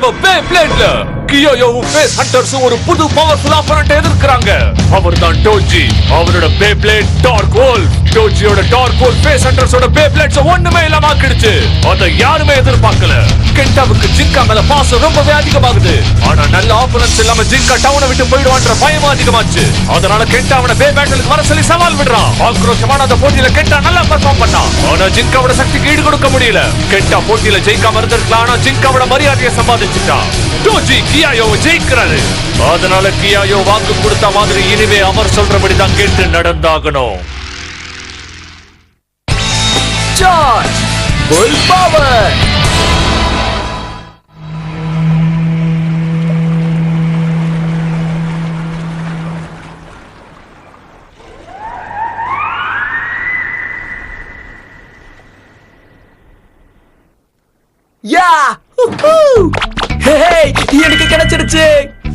தடவை பேப்ளேட்ல கியோயோவும் பேஸ் ஹண்டர்ஸும் ஒரு புது பவர்ஃபுல் ஆப்பனன்ட் எதிர்க்கிறாங்க. அவர்தான் டோஜி. அவரோட பேப்ளேட் டார்க் வோல்ஃப். டோஜியோட டார்க் வோல்ஃப் பேஸ் ஹண்டர்ஸோட பேப்ளேட்ஸ் ஒண்ணுமே இல்லாம ஆக்கிடுச்சு. அதை யாருமே எதிர்பார்க்கல. கென்டாவுக்கு ஜிங்கா மேல பாசம் ரொம்பவே அதிகமாகுது. ஆனா நல்ல ஆப்பனன்ஸ் இல்லாம ஜிங்கா டவுனை விட்டு போயிடுவான்ற பயம் அதிகமாச்சு. அதனால கென்டா அவனை பே பேட்டிலுக்கு வர சொல்லி சவால் விடுறான். ஆக்ரோஷமான அந்த போட்டியில கென்டா நல்லா பெர்ஃபார்ம் பண்ணான். ஆனா ஜிங்காவோட சக்திக்கு ஈடு கொடுக்க முடியல. கென்டா போட்டியில ஜெயிக்காம இருந்திருக்கலாம். ஆனா ஜிங்காவோட மரியாதையை சம்பாதிச்சுட்டான். டோஜி கியாயோவை ஜெயிக்கிறாரு. அதனால கியாயோ வாக்கு கொடுத்த மாதிரி இனிமே அவர் சொல்றபடி தான் கேட்டு நடந்தாகணும். Charge full power. யா எனக்கு கிடைச்சிருச்சு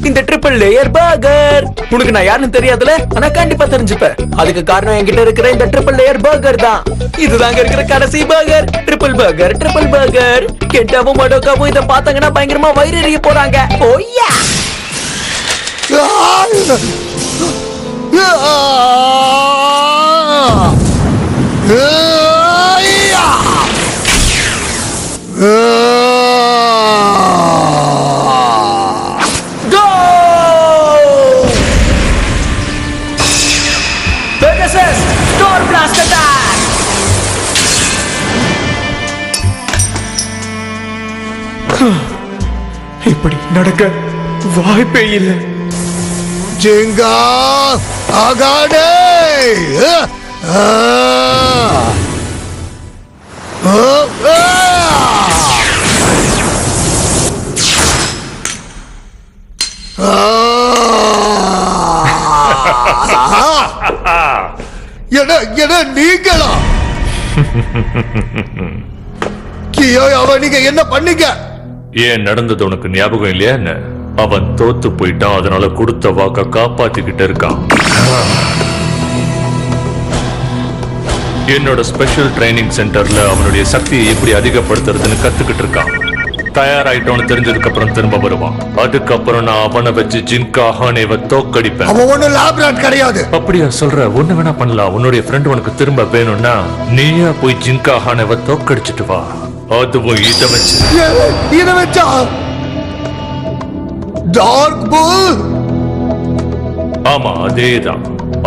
இந்த ட்ரிபிள் லேயர் பர்கர். உனக்கு நான் யாருன்னு தெரியாதுல, ஆனா கண்டிப்பா தெரிஞ்சுப்ப. அதுக்கு காரணம் என்கிட்ட இருக்கிற இந்த ட்ரிபிள் லேயர் பர்கர் தான். இதுதாங்க இருக்கிற கடைசி burger. Triple burger, triple burger. கென்டாவும் மடோகாவும் இத பார்த்தாங்கன்னா பயங்கரமா வயிறு எரிய போறாங்க. ஓய்யா இப்படி நடக்க வாய்ப்பே இல்லை. ஜிங்கா ஆகாடே. நீங்களா கியோயோவை நீங்க என்ன பண்ணீங்க? ஏன் நடந்தது உனக்கு ஞாபகம் இல்லையா என்ன? அவன் தோத்து போயிட்டான். அதனால கொடுத்த வாக்க காப்பாத்திக்கிட்டு இருக்கான். என்னோட ஸ்பெஷல் ட்ரைனிங் சென்டர்ல அவனுடைய சக்தியை எப்படி அதிகப்படுத்துறதுன்னு கத்துக்கிட்டு இருக்கான். தயாராயிட்டோன்னு தெரிஞ்சதுக்கு அப்புறம் திரும்ப வருவான். அதுக்கப்புறம் நான் அவனை வச்சு ஜின்கா ஹானேவை தோக்கடிப்பேன். அவன் ஒண்ணு லேப்ராட் கிடையாது. அப்படியா சொல்ற? ஒண்ணு வேணா பண்ணலாம். உன்னுடைய ஃப்ரெண்ட் உனக்கு திரும்ப வேணும்னா நீயா போய் ஜின்கா ஹானேவை தோக்கடிச்சிட்டு வா. அதுவும் இத வச்சா டார்க் புல். ஆமா, அதேதான்.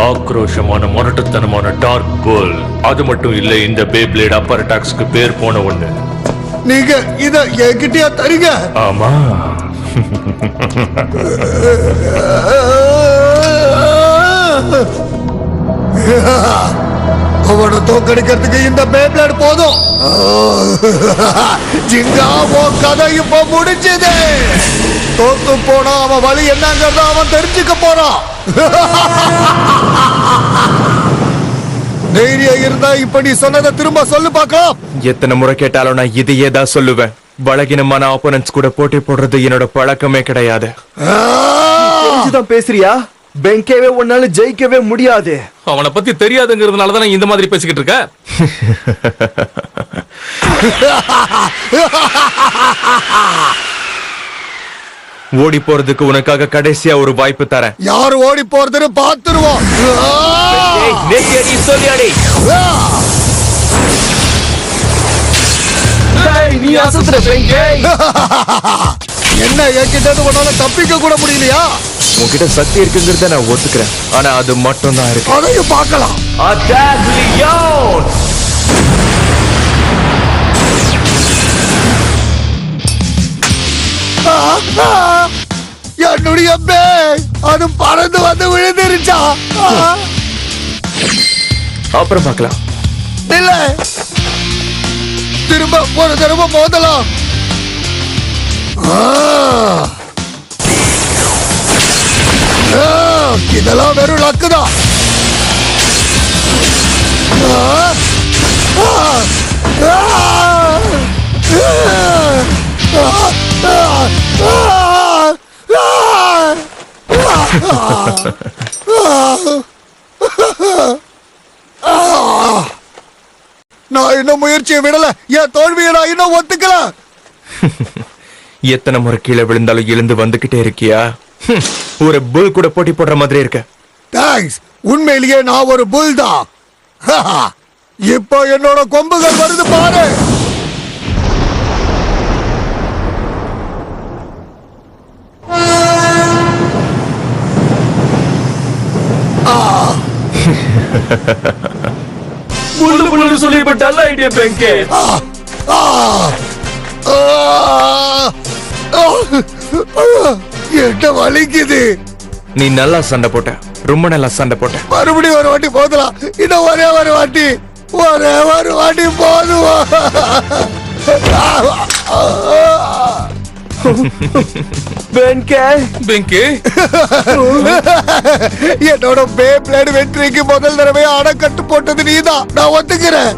ஆக்ரோஷமான முரட்டுத்தனமான டார்க் புல். அது மட்டும் இல்ல, இந்த பேப்ளேட் அப்பர் அட்டாக்ஸ்க்கு பேர் போன ஒண்ணு. நீங்க இத என்கிட்டயா தரீங்க? ஆமா. அவனை தோக்கடிக்கிறதுக்கு இந்த பேப்ளேட் போதும். ஜிங்கா உன் கதை இப்ப முடிஞ்சது. தோத்து போனா அவன் வழி என்னங்கறத அவன் தெரிஞ்சுக்க போறான். தைரியம் இருந்தா இப்ப நீ சொன்னதை திரும்ப சொல்லு பார்க்கலாம். எத்தனை முறை கேட்டாலும் நான் இதையே தான் சொல்லுவேன். பலகீனமான ஆப்போனன்ட்ஸ் கூட போட்டி போடுறது என்னோட பழக்கமே கிடையாது. பேசுறியா? பெங்கேவே உன்னால ஜெயிக்கவே முடியாது. அவனை பத்தி தெரியாதுங்கிறதுனால தான் இந்த மாதிரி பேசிக்கிட்டு இருக்க. ஓடி போறதுக்கு உனக்காக கடைசியா ஒரு வாய்ப்பு தரேன். யாரு ஓடி போறதுன்னு பாத்துருவோம். என்ன என்கிட்ட உன்னால தப்பிக்க கூட முடியலையா? உன்கிட்ட சக்தி இருக்குங்கிறத நான் ஒத்துக்கிறேன். ஆனா அது மட்டும் தான் இருக்கு. அதையும் பார்க்கலாம். என்னுடைய பேக் அது பறந்து வந்து விழுந்துருச்சா? அப்புறம் பார்க்கலாம். இல்ல, திரும்ப ஒரு தடவை மோதலாம். இதெல்லாம் வெறும் லக்குதான். நான் இன்னும் முயற்சியை விடல. என் தோல்வியை நான் இன்னும் ஒத்துக்கல. எத்தனை முறை கீழே விழுந்தாலும் எழுந்து வந்துகிட்டே இருக்கியா? ஒரு புல் கூட போட்டி போடுற மாதிரி இருக்க. தேங்க்ஸ். உண்மையிலேயே நான் ஒரு புல் தான். இப்போ என்னோட கொம்புகள் வருது பாரு. புல்லு புல்லு சொல்லிவிட்டால ஐடியா பெங்கே. என்ன வலிக்குது. நீ நல்லா சண்டை போட்ட, ரொம்ப நல்லா சண்டை போட்ட. மறுபடியும் ஒரு வாட்டி போதலாம். இன்னும் ஒரே ஒரு வாட்டி போதுவா. பெங்கி என்னோட பேப்ளேட் வெற்றிக்கு முதல் தடவை அணைக்கட்டு போட்டது நீதான். நான் ஒத்துக்கிறேன்.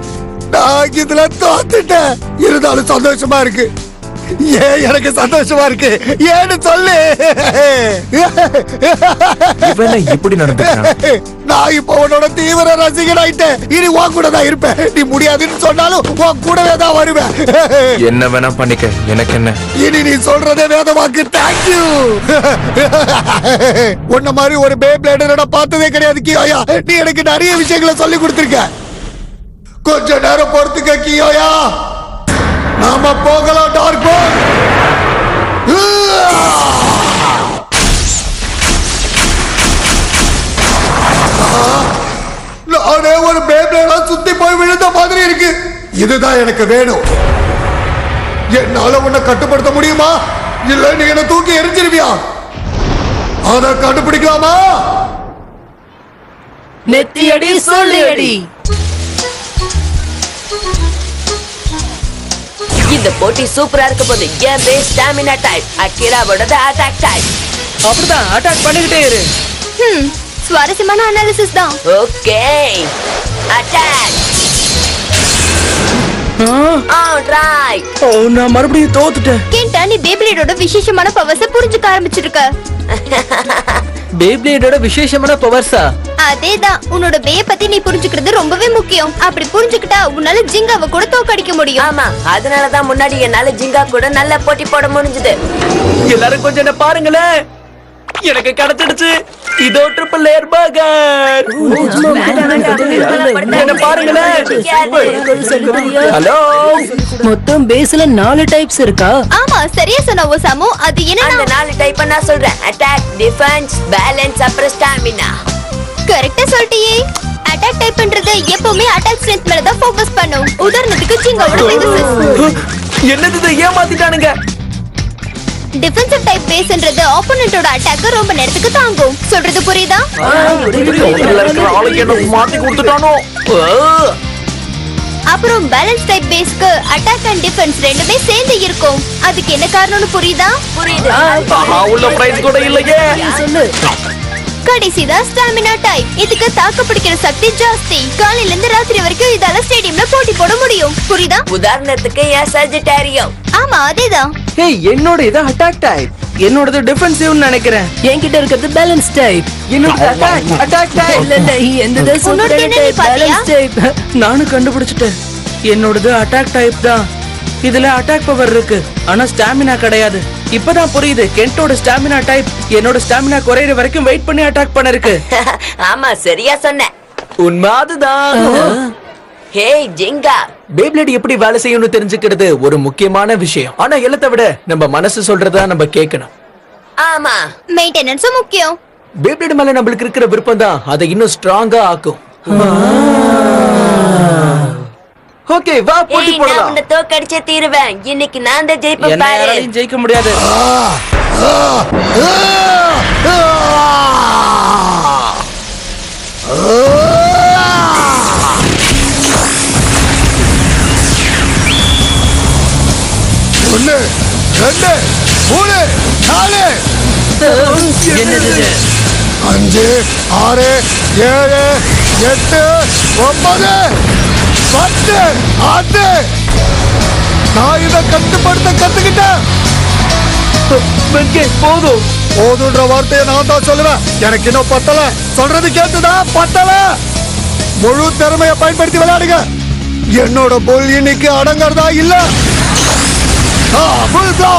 நான் இதுல தோத்துட்டேன். இருந்தாலும் சந்தோஷமா இருக்கு. ஏன் எனக்கு சந்தோஷமா இருக்கு ஏன்னு சொல்லு. இப்படி நடந்துக்கிறான். நான் இப்போ உன்னோட தீவிர ரசிகன் ஆயிட்டேன். இனி உன் கூட தான் இருப்பேன். நீ முடியாதுன்னு சொன்னாலும் உன் கூடவே தான் வருவேன். என்ன வேணா பண்ணிக்க, எனக்கு என்ன. இனி நீ சொல்றதே வேதவாக்கு. தேங்க்யூ. உன்ன மாதிரி ஒரு பேப்ளேடர் நான் பார்த்ததே கிடையாது கியோயா. நீ எனக்கு நிறைய விஷயங்களை சொல்லி கொடுத்திருக்க. கொஞ்ச நேரம் பொறுத்துக்க கியோயா. நாம போகலாம் டார்க் போல். நானே ஒரு பேப்ளேடா சுத்தி போய் விழுந்த மாதிரி இருக்கு. இதுதான் எனக்கு வேணும். என்னால உன்னை கட்டுப்படுத்த முடியுமா? இல்ல நீ என்ன தூக்கி எரிஞ்சிருவியா? அத கண்டுபிடிக்கலாமா? நெத்தியடி சொல்லியடி. இந்த போட்டி சூப்பரா இருக்க போது. என் பேஸ் ஸ்டாமினா டைப், அகிராவோட அட்டாக் டைப். அப்படிதான் அட்டாக் பண்ணிக்கிட்டே இரு. சுவாரஸ்யமான அனாலிசிஸ் தான். Okay, attack. ஆல்ரைட். ஓ, நான் மறுபடியும் தோத்துட்டேன். கேண்டா, நீ பேப்ளேடோட விசேஷமான பவர்ஸ புரிஞ்சுக்க ஆரம்பிச்சிருக்க. பேப்ளேடோட விசேஷமான பவர்ஸா? அதேதான். உன்னோட பேய பத்தி நீ புரிஞ்சுக்கிறது ரொம்பவே முக்கியம். அப்படி புரிஞ்சுக்கிட்டா உன்னால ஜிங்காவை கூட தோக்கடிக்க முடியும். ஆமா, அதனாலதான் முன்னாடி என்னால ஜிங்கா கூட நல்ல போட்டி போட முடிஞ்சது. எல்லாரும் கொஞ்சம் என்ன பாருங்களேன். எனக்கு கிடைச்சிடுச்சு. இதோ ட்ரிபிள் லேயர் பர்கர். என்ன பாருங்களேன். ஹலோ, மொத்தம் பேஸ்ல 4 டைப்ஸ் இருக்கா? ஆமா, சரியா சொன்ன ஓசாமு. அது அந்த என்ன? 4 டைப் நான் சொல்றேன். அட்டாக், டிஃபென்ஸ், பேலன்ஸ், அப்புறம் ஸ்டாமினா. கரெக்ட்டா சொல்லிட்டியே. அட்டாக் டைப்ன்றது எப்பவுமே அட்டாக் ஸ்ட்ரென்த் மேல தான் ஃபோக்கஸ் பண்ணும். உதாரணத்துக்கு ஜிங்காவோட பெகசஸ். என்னது இதை ஏமாத்திட்டானுங்க. டிஃபென்சிவ் டைப் பேஸ்ன்றது ஆப்போனன்ட்டோட அட்டாக்க ரொம்ப நேரத்துக்கு தாங்கும். சொல்றது புரியுதா? மாத்தி கொடுத்துட்டானோ. அப்புறம் பேலன்ஸ் டைப் பேஸ்க்கு அட்டாக் அண்ட் டிஃபென்ஸ் ரெண்டுமே சேர்ந்து இருக்கும். அதுக்கு என்ன காரணம்னு புரியுதா? புரியுது. உள்ள பிரைஸ் கூட இல்லையே. சொல்லு. கடைசிதான் ஸ்டாமினா டைப். இதுக்கு தாக்கு பிடிக்கிற சக்தி ஜாஸ்தி. காலையில இருந்து ராத்திரி வரைக்கும் இதால ஸ்டேடியம்ல போட்டி போட முடியும். புரியுதா? உதாரணத்துக்கு சஜிட்டாரியோ. ஆமா, அதேதான். ஏய், என்னோட இது அட்டாக் டைப். என்னோடது டிஃபென்சிவ்னு நினைக்கிறேன். என்கிட்ட இருக்கிறது பேலன்ஸ் டைப். என்னோட அட்டாக் டைப். இல்ல, எந்தது உன்னோட என்ன நீ பாத்தியா? Balance type. நானும் கண்டுபிடிச்சிட்டேன். என்னோடது அட்டாக் டைப் தான். இதுல அட்டாக் பவர் இருக்கு, ஆனா ஸ்டாமினா கிடையாது. இப்பதான் புரியுது. கென்ட்டோட ஸ்டாமினா டைப் என்னோட ஸ்டாமினா குறையிற வரைக்கும் வெயிட் பண்ணி அட்டாக் பண்ண இருக்கு. ஆமா, சரியா சொன்ன. உண்மை அதுதான். ஹே ஜிங்கா, பேப்ளேட் எப்படி வேலை செய்யும்னு தெரிஞ்சுக்கிறது ஒரு முக்கியமான விஷயம். ஆனா எல்லாத்தை விட நம்ம மனசு சொல்றதா நம்ம கேட்கணும். ஆமா, மெயின்டெனன்ஸும் முக்கியம். பேப்ளேட் மேல நம்மளுக்கு இருக்கிற விருப்பம் தான் அதை இன்னும் ஸ்ட்ராங்கா ஆக்கும். ஓகே, வா போட்டி நான் போடலாம். உன்னை தோக்கடிச்சே தீருவேன். இன்னைக்கு நான் தான் ஜெயிப்பேன் என்ன பாரு. யாராலையும் ஜெயிக்க முடியாது. ஒண்ணு, ரெண்டு, மூணு, நாலு, என்னது? 5, 6, 7, 8, 9, 10. அது நான் இதை கட்டுப்படுத்த கத்துக்கிட்டேன். போதும். போதுன்ற வார்த்தையை நான் தான் சொல்லுவேன். எனக்கு இன்னும் பத்தல. சொல்றது கேட்டுதா? பத்தல. முழு திறமையை பயன்படுத்தி விளையாடுங்க. என்னோட புல் இன்னைக்கு அடங்கறதா இல்ல. புல் flow.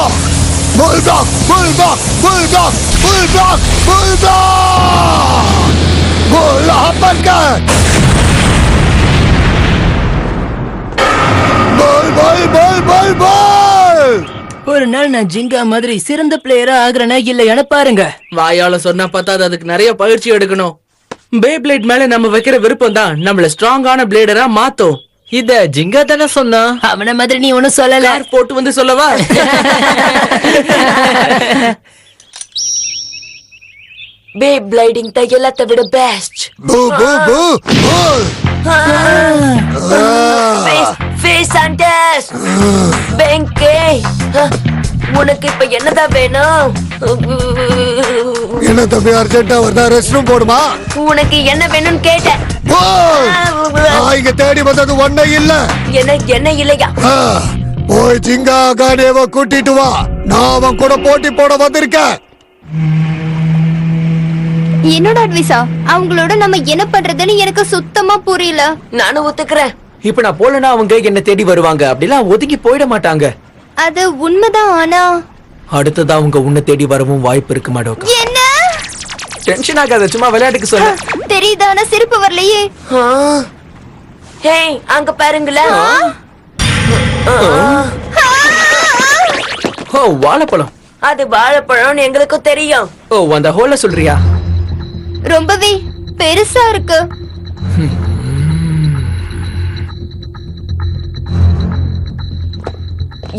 Bulldog, bulldog, bulldog, bulldog, bulldog. Bull uppercut. Bull, bull, bull, bull, bull. ஒரு நாள் நான் ஜிங்கா மாதிரி சிறந்த பிளேயரா ஆகுறேனா இல்லையான்னு பாருங்க. வாயால சொன்னா பத்தாது, அதுக்கு நிறைய பயிற்சி எடுக்கணும். பே பிளேட் மேல நம்ம வைக்கிற விருப்பம் தான் நம்மள ஸ்ட்ராங்கான பிளேடரா மாத்தும். இத ஜிங்கா தானே சொன்னா. அவன மாதிரி நீ ஒன்னும் சொல்லல. யார் போட்டு வந்து சொல்லவா? பே பிளைடிங் தான் எல்லாத்த விட best. Boo, boo, boo, bull. Face hunters. பெங்கே, உனக்கு இப்ப என்னதான் வேணும்? என்ன தம்பி அர்ஜென்ட்டா வந்தா ரெஸ்ட் ரூம் போடுமா? உனக்கு என்ன வேணும்னு கேட்டேன். Bull. நான் இங்க தேடி வந்தது ஒண்ணே இல்ல. என்ன இல்லையா? போய் ஜிங்கா கானேவ கூட்டிட்டு வா. நான் அவன் கூட போட்டி போட வந்திருக்கேன். என்னோட அட்வைஸா? அவங்களோட நம்ம என்ன பண்றதுன்னு எனக்கு சுத்தமா புரியல. நானும் ஒத்துக்கிறேன். இப்ப நான் போலனா அவங்க என்ன தேடி வருவாங்க. அப்படிலாம் ஒதுங்கி போயிட மாட்டாங்க. அது உண்மைதான். ஆனா அடுத்ததா அவங்க உன்னை தேடி வரவும் வாய்ப்பு இருக்கு மாடோக்கா. என்ன? டென்ஷன் ஆகாத, சும்மா விளையாட்டுக்கு சொல்ல. தெரியுதா, ஆனா சிரிப்பு வரலையே. ஹே, அங்க பாருங்களேன். ஓ, வாழைப்பழம். அது வாழைப்பழம்னு எங்களுக்கும் தெரியும். ஓ, அந்த ஹோல சொல்றியா? ரொம்பவே பெருசா இருக்கு.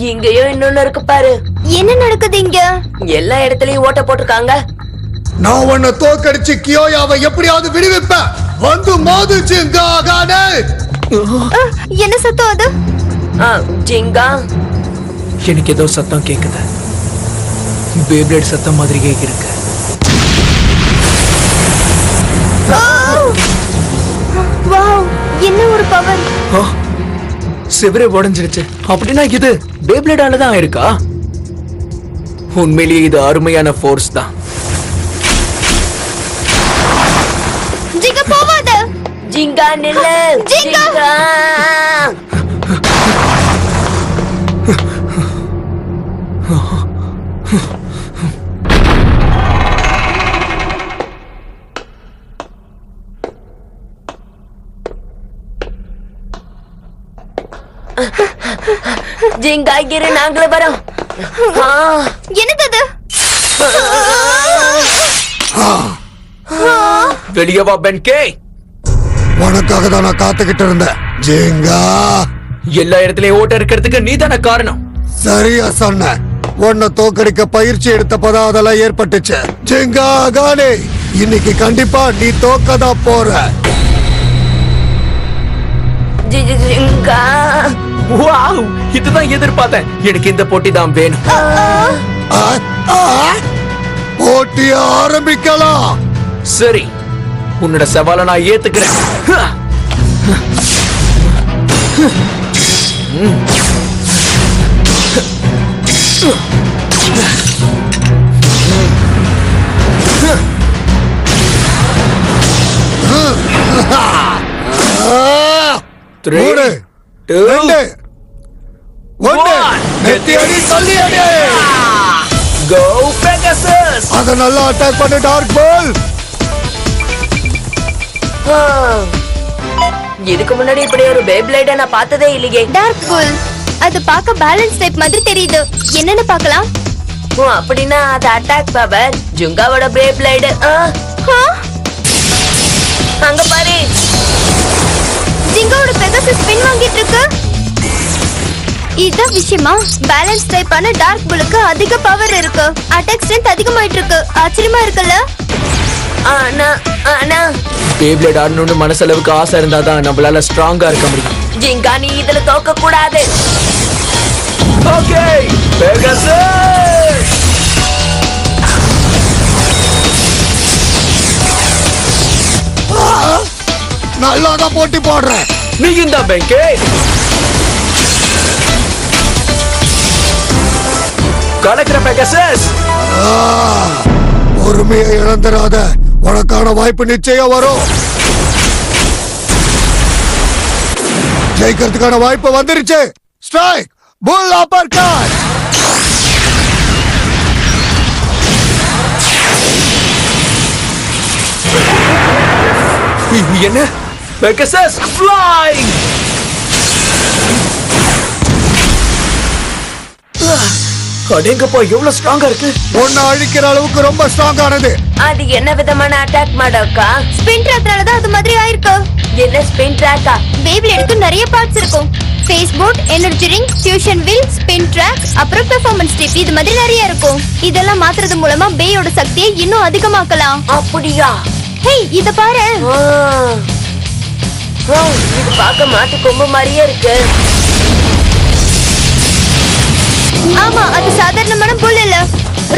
இங்கேயும் இன்னொன்னு இருக்கு பாரு. என்ன நடக்குது இங்க? எல்லா இடத்துலயும் ஓட்ட போட்டிருக்காங்க. நான் உன்னை தோக்கடிச்சு கியோயாவை எப்படியாவது விடுவிப்பேன். வந்து மோது ஜிங்கா கானே. என்ன சத்தம் அது? ஜிங்கா, எனக்கு ஏதோ சத்தம் கேக்குது. பேப்ளேட் சத்தம் மாதிரி இருக்கு. வாவ், என்ன ஒரு பவர். சிவரே உடைஞ்சிருச்சு. அப்படின்னா இது பேப்ளேடால தான் இருக்கா? உண்மையிலேயே இது அருமையான ஃபோர்ஸ் தான். ஜிங்கா போவாத. ஜிங்கா நில்லு. ஜிங்கா. ஜிங்கா, இரு, நாங்களே வரோம். என்னது? வெளியே வா பென்கே. உனக்காக தான் நான் காத்துக்கிட்டு இருந்தேன் ஜிங்கா. எல்லா இடத்துலயும் ஓட்ட இருக்கிறதுக்கு நீ தானே காரணம். சரியா சொன்ன. உன்னை தோக்கடிக்க பயிற்சி எடுத்தப்பதான் அதெல்லாம் ஏற்பட்டுச்சு. ஜிங்கா கானே, இன்னைக்கு கண்டிப்பா நீ தோக்கதான் போற. ஜிங்கா, வாவ், இதுதான் எதிர்பார்த்தேன். எனக்கு இந்த போட்டி தான் வேணும். போட்டிய ஆரம்பிக்கலாம். சரி, உன்னோட சவாலை நான் ஏத்துக்கிறேன். மூணு, ரெண்டு, ஒன்று. நெத்தியடி தள்ளியடி. Go Pegasus! அத நல்லா அட்டாக் பண்ணு டார்க் பால். இதுக்கு முன்னாடி இப்படி ஒரு பேப்ளேட நான் பார்த்ததே இல்லையே. டார்க் புல். அது பார்க்க பேலன்ஸ் டைப் மாதிரி தெரியுது. என்னன்னு பார்க்கலாம். அப்படின்னா அது அட்டாக் பவர். ஜுங்காவோட பேப்ளேடு. அங்க பாரு. ஜிங்காவோட பெகாசஸ் ஸ்பின் வாங்கிட்டு இருக்கு. இதான் விஷயமா? பேலன்ஸ் டைப்பான டார்க் புல்லுக்கு அதிக பவர் இருக்கு. அட்டாக் ஸ்ட்ரென்த் அதிகமாயிட்டு இருக்கு. ஆச்சரியமா இருக்குல்ல? ஆனா பேப்ளேட் ஆடணும்னு மனசளவுக்கு ஆசை இருந்தாதான் நம்மளால ஸ்ட்ராங்கா இருக்க முடியும். ஜிங்கா, நீ இதுல தோக்க கூடாது. Okay, Pegasus! நல்லாதான் போட்டி போடுறேன். நீ இந்த பெங்கே. கலக்கிற பெகாசஸ். பொறுமையை இழந்துராத. உனக்கான வாய்ப்பு நிச்சயம் வரும். ஜெயிக்கிறதுக்கான வாய்ப்பு வந்துருச்சு. ஸ்ட்ரைக், புல் அப்பர்கட். என்ன பெகசஸ் ஃப்ளை! அடேங்கப்பா எவ்வளவு ஸ்ட்ராங்கா இருக்கு. உன்னை அழிக்கிற அளவுக்கு ரொம்ப ஸ்ட்ராங் ஆனது. அது என்ன விதமான அட்டாக் மாடோக்கா? ஸ்பின் ட்ராக்னால தான் அது மாதிரி ஆயிருக்கு. என்ன ஸ்பின் ட்ராக்கா? பேப்லேடுக்கு நிறைய பார்ட்ஸ் இருக்கும். Face bolt, energy ring, fusion wheel, spin track, அப்புறம் பெர்ஃபார்மன்ஸ் டிப், இது மாதிரி நிறைய இருக்கும். இதெல்லாம் மாத்துறது மூலமா பேயோட சக்தியை இன்னும் அதிகமாக்கலாம். அப்படியா? ஹே, இத பாரு. இது பார்க்க மாட்டு கொம்பு மாதிரியே இருக்கு. ஆமா, அது சாதாரணமான புல் இல்ல,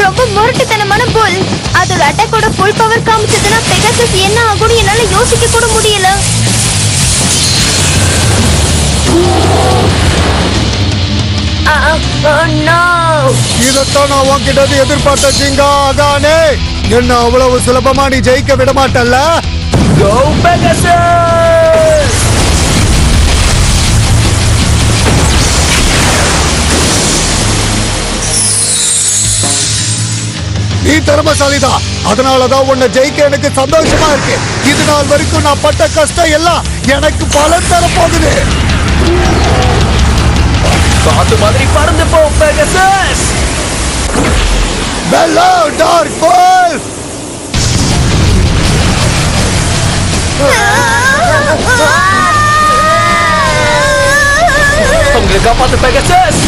ரொம்ப முரட்டுத்தனமான புல். அதோட அட்டாக்கோட ஃபுல் பவர் காமிச்சதுன்னா பெகாசஸ் என்ன ஆகும்னு என்னால யோசிக்க கூட முடியல. இதத்தான் நான் உன்கிட்ட எதிர்பார்த்த ஜிங்கா. அதானே என்ன அவ்வளவு சுலபமா நீ ஜெயிக்க விட மாட்டல்ல? Go Pegasus! நீ திறமசாலிதான், அதனாலதான் உன்னை ஜெயிக்க எனக்கு சந்தோஷமா இருக்கு. இது நாள் வரைக்கும் நான் பட்ட கஷ்டம் எல்லாம் எனக்கு பலன் தர போகுது. காத்து மாதிரி பறந்து போ பெகசஸ்! Bellow dark golf! உங்களை காப்பாத்து பெகசஸ்!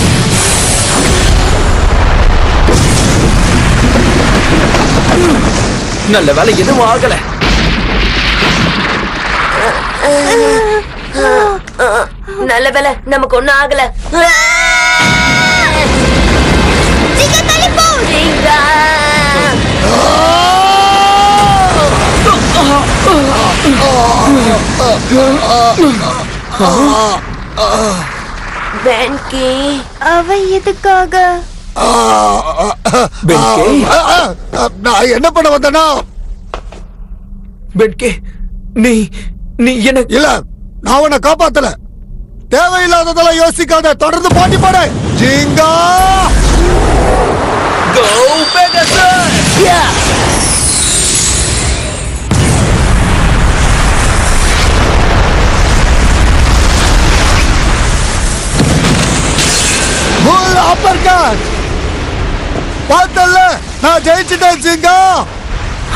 நல்ல வேலை எதுவும் ஆகல. நல்ல வேலை நமக்கு ஒண்ணும் ஆகல. ஜிங்கா! பென்கி, அவ எதுக்காக? பென்கே, நான் என்ன பண்ண வந்தேன்னா, பென்கே, நீ நீ என்ன இல்ல நான் உன்னை காப்பாத்தல. தேவையில்லாததெல்லாம் யோசிக்காத, தொடர்ந்து போட்டி போடு. ஜிங்கா! Go Pegasus! Yeah! புல் அப்பர்கட்! பார்த்தல்ல, நான் ஜெயிச்சிட்டேன் ஜிங்கா.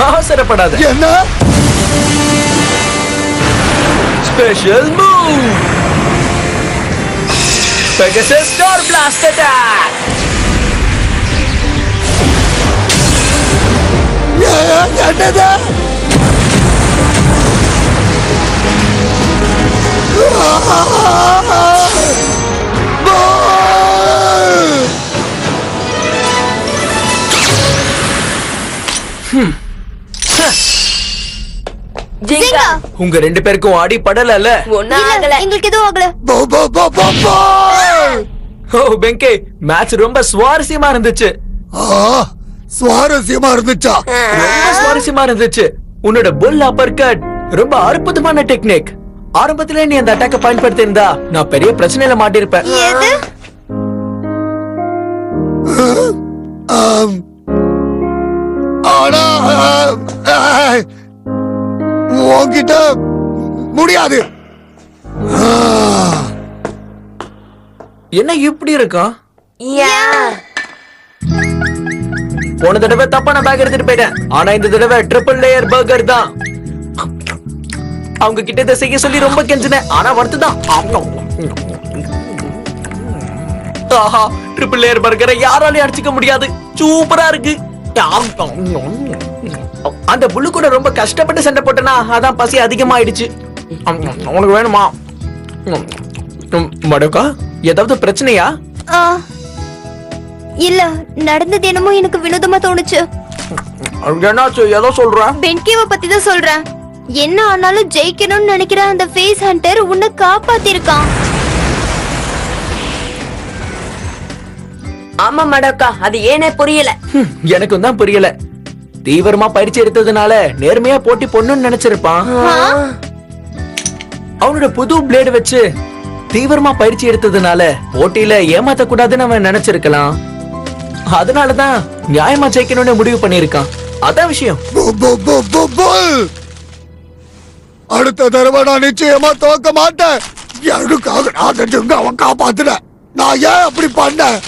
அவசரப்படாத. என்ன? Special move! Pegasus Star Blast Attack! என்னது? ஜிங்கா! உங்க ரெண்டு பேருக்கும் அடி படலல? ஒண்ணும் இல்ல, ஆகல. எங்களுக்கு எதுவும் ஆகல. போ போ போ போ போ! ஓ பென்கே, மேட்ச் ரொம்ப சுவாரஸ்யமா இருந்துச்சு. சுவாரஸ்யமா இருந்துச்சா? ரொம்ப சுவாரஸ்யமா இருந்துச்சு. உன்னோட புல் அப்பர்கட் ரொம்ப அற்புதமான டெக்னிக். ஆரம்பத்திலே நீ அந்த அட்டாக்க பயன்படுத்தி இருந்தா நான் பெரிய பிரச்சனையில மாட்டிருப்பேன். எது? ஆனா உன்கிட்ட முடியாது. என்ன இப்படி இருக்கா? போன தடவை தப்பான பேக் எடுத்துட்டு போயிட்டேன். ஆனா இந்த தடவை ட்ரிபிள் லேயர் பர்கர் தான். அவங்க கிட்ட இதை செய்ய சொல்லி ரொம்ப கெஞ்சினேன், ஆனா வருத்துதான். ஆஹா, ட்ரிபிள் லேயர் பர்கரை யாராலையும் அடிச்சுக்க முடியாது. சூப்பரா இருக்கு. அந்த புல்லு கூட ரொம்ப கஷ்டப்பட்டு சண்டை போட்டனா, அதான் பசி அதிகமாயிடுச்சு. உனக்கு வேணுமா? மடோக்கா, ஏதாவது பிரச்சனையா? இல்ல, நடந்தது என்னமோ எனக்கு வினோதமா தோணுச்சு. என்னாச்சு? ஏதோ சொல்ற? பென்கேவை பத்தி தான் சொல்றேன். என்ன ஆனாலும் ஜெயிக்கணும்னு நினைக்கிற அந்த ஃபேஸ் ஹண்டர் உன்னை காப்பாத்திருக்கான். ஆமா மடக்கா, அது ஏனே புரியல. எனக்கும் தான் புரியல. தீவிரமா பயிற்சி எடுத்ததுனால நேர்மையா போட்டி பொண்ணுன்னு நினைச்சிருப்பான். அவனோட புது பிளேடு வச்சு தீவிரமா பயிற்சி எடுத்ததுனால போட்டியில ஏமாத்த கூடாதுன்னு அவன் நினைச்சிருக்கலாம். அதனாலதான் நியாயமா ஜெயிக்கணும்னு முடிவு பண்ணிருக்கான். அதான் விஷயம். அடுத்த தடவை நான் நிச்சயமா தோக்க மாட்டேன். எனக்காக நான் அந்த ஜுங்க அவன் காப்பாத்துன. நான் ஏன் அப்படி பண்ணேன்?